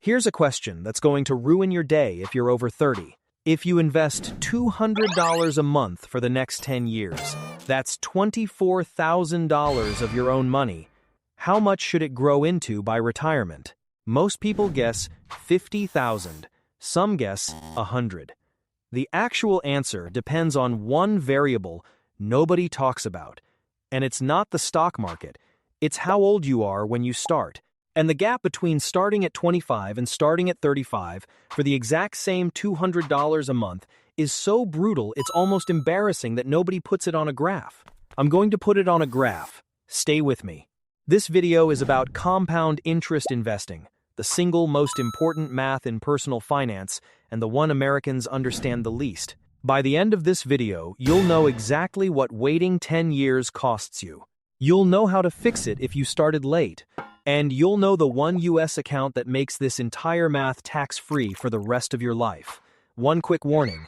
Here's a question that's going to ruin your day if you're over 30. If you invest $200 a month for the next 10 years, that's $24,000 of your own money. How much should it grow into by retirement? Most people guess 50,000. Some guess 100. The actual answer depends on one variable nobody talks about. And it's not the stock market. It's how old you are when you start. And the gap between starting at 25 and starting at 35 for the exact same $200 a month is so brutal it's almost embarrassing that nobody puts it on a graph. I'm going to put it on a graph. Stay with me. This video is about compound interest investing, the single most important math in personal finance and the one Americans understand the least. By the end of this video, you'll know exactly what waiting 10 years costs you. You'll know how to fix it if you started late. And you'll know the one US account that makes this entire math tax-free for the rest of your life. One quick warning.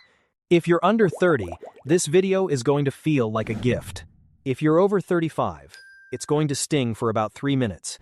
If you're under 30, this video is going to feel like a gift. If you're over 35, it's going to sting for about 3 minutes.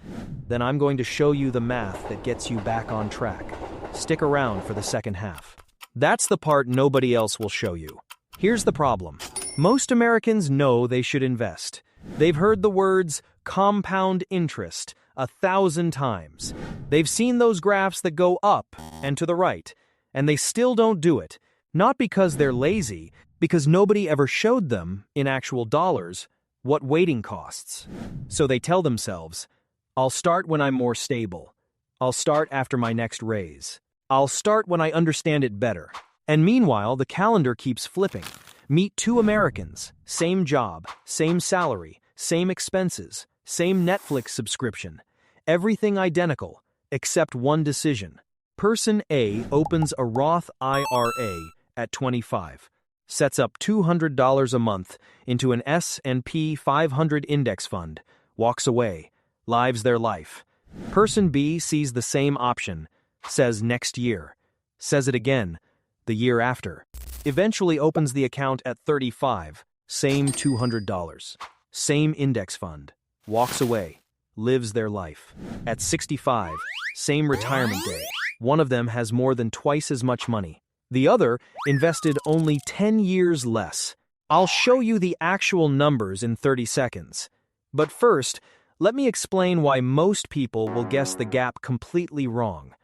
Then I'm going to show you the math that gets you back on track. Stick around for the second half. That's the part nobody else will show you. Here's the problem. Most Americans know they should invest. They've heard the words compound interest 1,000 times. They've seen those graphs that go up and to the right, and they still don't do it. Not because they're lazy, because nobody ever showed them, in actual dollars, what waiting costs. So they tell themselves, I'll start when I'm more stable. I'll start after my next raise. I'll start when I understand it better. And meanwhile, the calendar keeps flipping. Meet two Americans, same job, same salary, same expenses, same Netflix subscription. Everything identical, except one decision. Person A opens a Roth IRA at 25, sets up $200 a month into an S&P 500 index fund, walks away, lives their life. Person B sees the same option, says next year, says it again, the year after. Eventually opens the account at 35, same $200, same index fund, walks away, lives their life. At 65, same retirement day. One of them has more than twice as much money. The other invested only 10 years less. I'll show you the actual numbers in 30 seconds. But first, let me explain why most people will guess the gap completely wrong.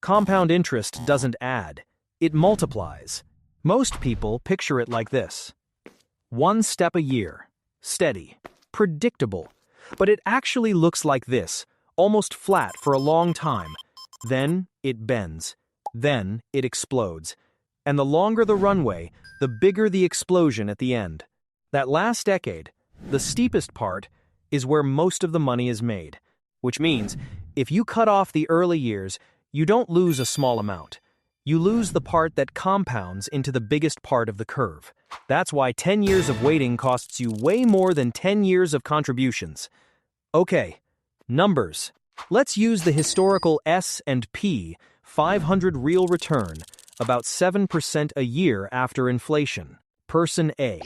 Compound interest doesn't add, it multiplies. Most people picture it like this. One step a year, steady, predictable. But it actually looks like this, almost flat for a long time. Then it bends. Then it explodes. And the longer the runway, the bigger the explosion at the end. That last decade, the steepest part, is where most of the money is made. Which means, if you cut off the early years, you don't lose a small amount. You lose the part that compounds into the biggest part of the curve. That's why 10 years of waiting costs you way more than 10 years of contributions. Okay, numbers. Let's use the historical S&P 500 real return, about 7% a year after inflation. Person A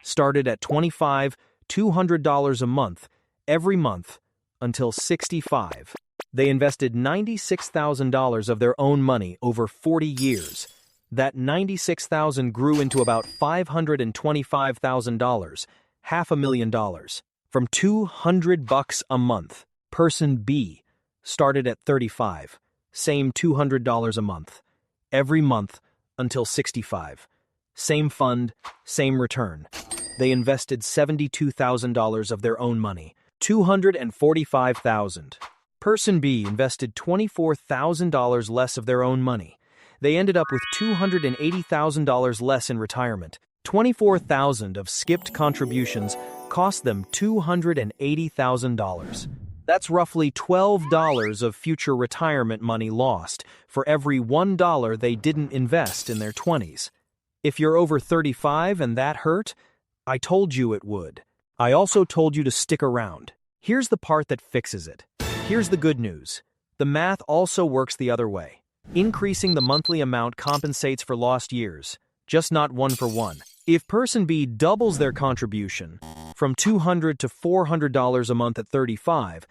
started at $25, $200 a month, every month, until 65. They invested $96,000 of their own money over 40 years. That $96,000 grew into about $525,000, $500,000, from $200 a month. Person B started at 35, same $200 a month, every month until 65. Same fund, same return. They invested $72,000 of their own money, $245,000. Person B invested $24,000 less of their own money. They ended up with $280,000 less in retirement. $24,000 of skipped contributions cost them $280,000. That's roughly $12 of future retirement money lost for every $1 they didn't invest in their 20s. If you're over 35 and that hurt, I told you it would. I also told you to stick around. Here's the part that fixes it. Here's the good news. The math also works the other way. Increasing the monthly amount compensates for lost years, just not one for one. If person B doubles their contribution from $200 to $400 a month at 35,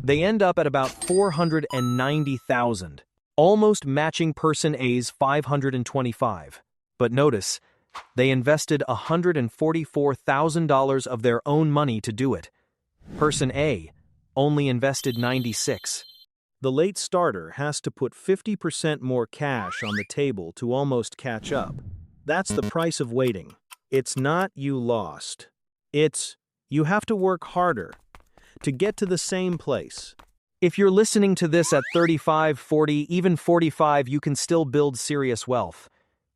they end up at about $490,000. almost matching Person A's $525. But notice, they invested $144,000 of their own money to do it. Person A only invested $96. The late starter has to put 50% more cash on the table to almost catch up. That's the price of waiting. It's not you lost. It's you have to work harder to get to the same place. If you're listening to this at 35, 40, even 45, you can still build serious wealth.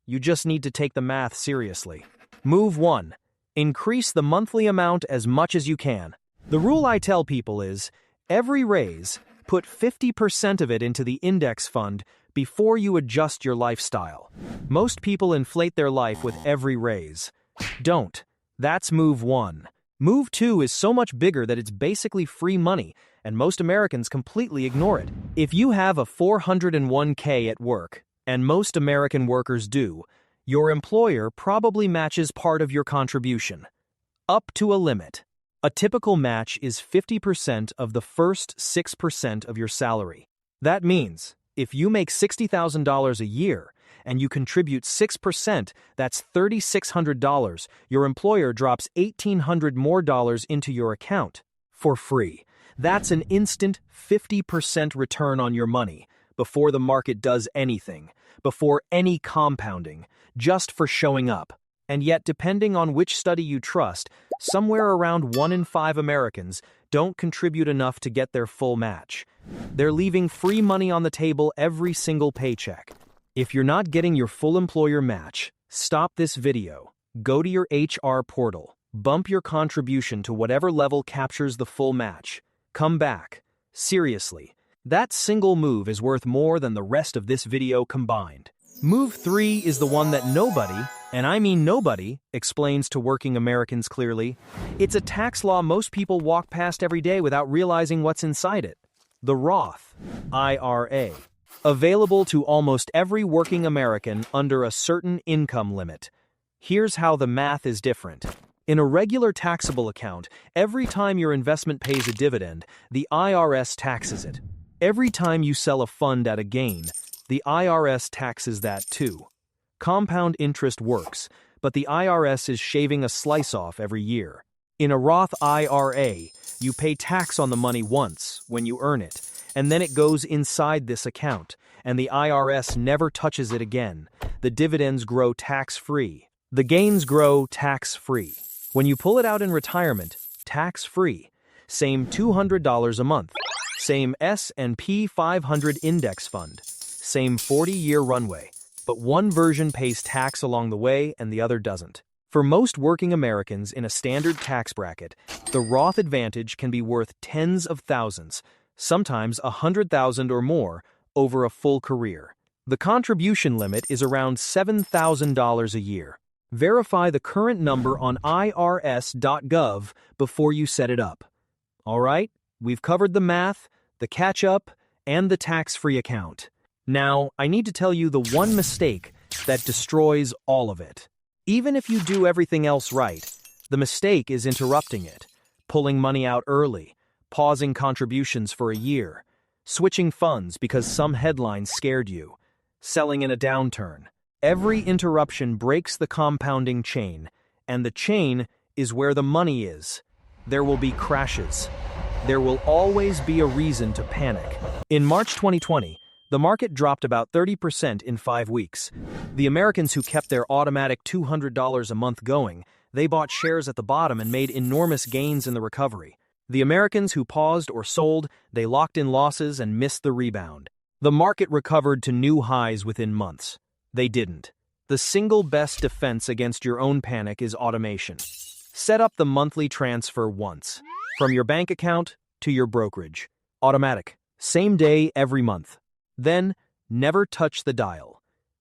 You just need to take the math seriously. Move 1. Increase the monthly amount as much as you can. The rule I tell people is, every raise, put 50% of it into the index fund before you adjust your lifestyle. Most people inflate their life with every raise. Don't. That's move 1. Move 2 is so much bigger that it's basically free money, and most Americans completely ignore it. If you have a 401k at work, and most American workers do, your employer probably matches part of your contribution. Up to a limit. A typical match is 50% of the first 6% of your salary. That means, if you make $60,000 a year, and you contribute 6%, that's $3,600, your employer drops $1,800 more into your account for free. That's an instant 50% return on your money, before the market does anything, before any compounding, just for showing up. And yet, depending on which study you trust, somewhere around 1 in 5 Americans don't contribute enough to get their full match. They're leaving free money on the table every single paycheck. If you're not getting your full employer match, stop this video, go to your HR portal, bump your contribution to whatever level captures the full match. Come back. Seriously, that single move is worth more than the rest of this video combined. Move 3 is the one that nobody, and I mean nobody, explains to working Americans clearly. It's a tax law most people walk past every day without realizing what's inside it. The Roth IRA. Available to almost every working American under a certain income limit. Here's how the math is different. In a regular taxable account, every time your investment pays a dividend, the IRS taxes it. Every time you sell a fund at a gain, the IRS taxes that too. Compound interest works, but the IRS is shaving a slice off every year. In a Roth IRA, you pay tax on the money once, when you earn it, and then it goes inside this account, and the IRS never touches it again. The dividends grow tax-free. The gains grow tax-free. When you pull it out in retirement, tax-free. Same $200 a month. Same S&P 500 index fund. Same 40-year runway. But one version pays tax along the way and the other doesn't. For most working Americans in a standard tax bracket, the Roth Advantage can be worth tens of thousands, sometimes $100,000 or more, over a full career. The contribution limit is around $7,000 a year. Verify the current number on irs.gov before you set it up. All right, we've covered the math, the catch-up, and the tax-free account. Now, I need to tell you the one mistake that destroys all of it. Even if you do everything else right, the mistake is interrupting it, pulling money out early, pausing contributions for a year, switching funds because some headline scared you, selling in a downturn. Every interruption breaks the compounding chain, and the chain is where the money is. There will be crashes. There will always be a reason to panic. In March 2020, the market dropped about 30% in 5 weeks. The Americans who kept their automatic $200 a month going, they bought shares at the bottom and made enormous gains in the recovery. The Americans who paused or sold, they locked in losses and missed the rebound. The market recovered to new highs within months. They didn't. The single best defense against your own panic is automation. Set up the monthly transfer once, from your bank account to your brokerage. Automatic. Same day, every month. Then, never touch the dial.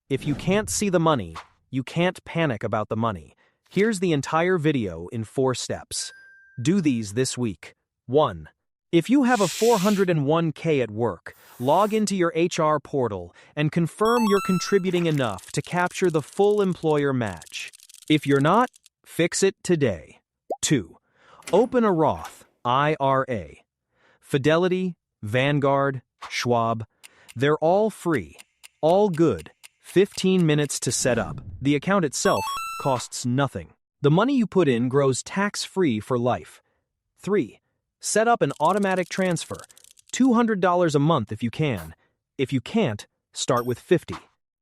If you can't see the money, you can't panic about the money. Here's the entire video in 4 steps. Do these this week. 1. If you have a 401k at work, log into your HR portal and confirm you're contributing enough to capture the full employer match. If you're not, fix it today. 2. Open a Roth IRA. Fidelity, Vanguard, Schwab. They're all free, all good. 15 minutes to set up. The account itself costs nothing. The money you put in grows tax-free for life. 3. Set up an automatic transfer. $200 a month if you can. If you can't, start with 50.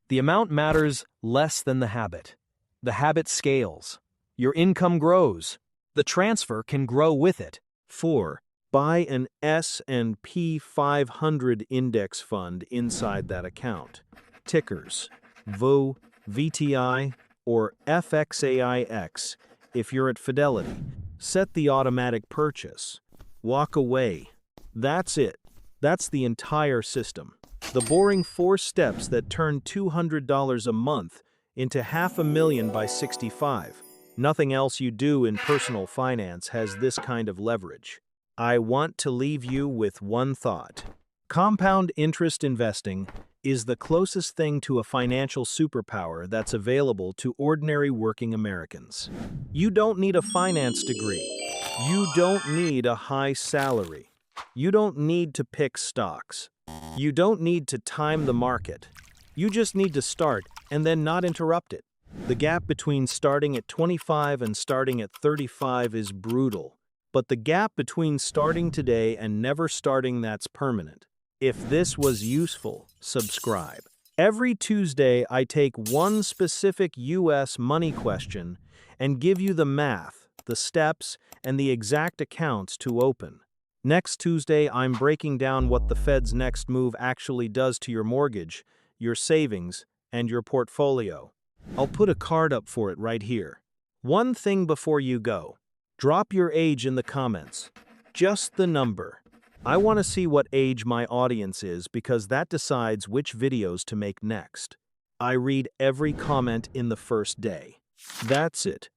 The amount matters less than the habit. The habit scales. Your income grows. The transfer can grow with it. 4. Buy an S&P 500 index fund inside that account. Tickers, VO, VTI, or FXAIX if you're at Fidelity. Set the automatic purchase. Walk away. That's it. That's the entire system. The boring 4 steps that turn $200 a month into $500,000 by 65. Nothing else you do in personal finance has this kind of leverage. I want to leave you with one thought. Compound interest investing is the closest thing to a financial superpower that's available to ordinary working Americans. You don't need a finance degree. You don't need a high salary. You don't need to pick stocks. You don't need to time the market. You just need to start and then not interrupt it. The gap between starting at 25 and starting at 35 is brutal, but the gap between starting today and never starting, that's permanent. If this was useful, subscribe. Every Tuesday, I take one specific U.S. money question and give you the math, the steps, and the exact accounts to open. Next Tuesday, I'm breaking down what the Fed's next move actually does to your mortgage, your savings, and your portfolio. I'll put a card up for it right here. One thing before you go. Drop your age in the comments. Just the number. I want to see what age my audience is because that decides which videos to make next. I read every comment in the first day. That's it.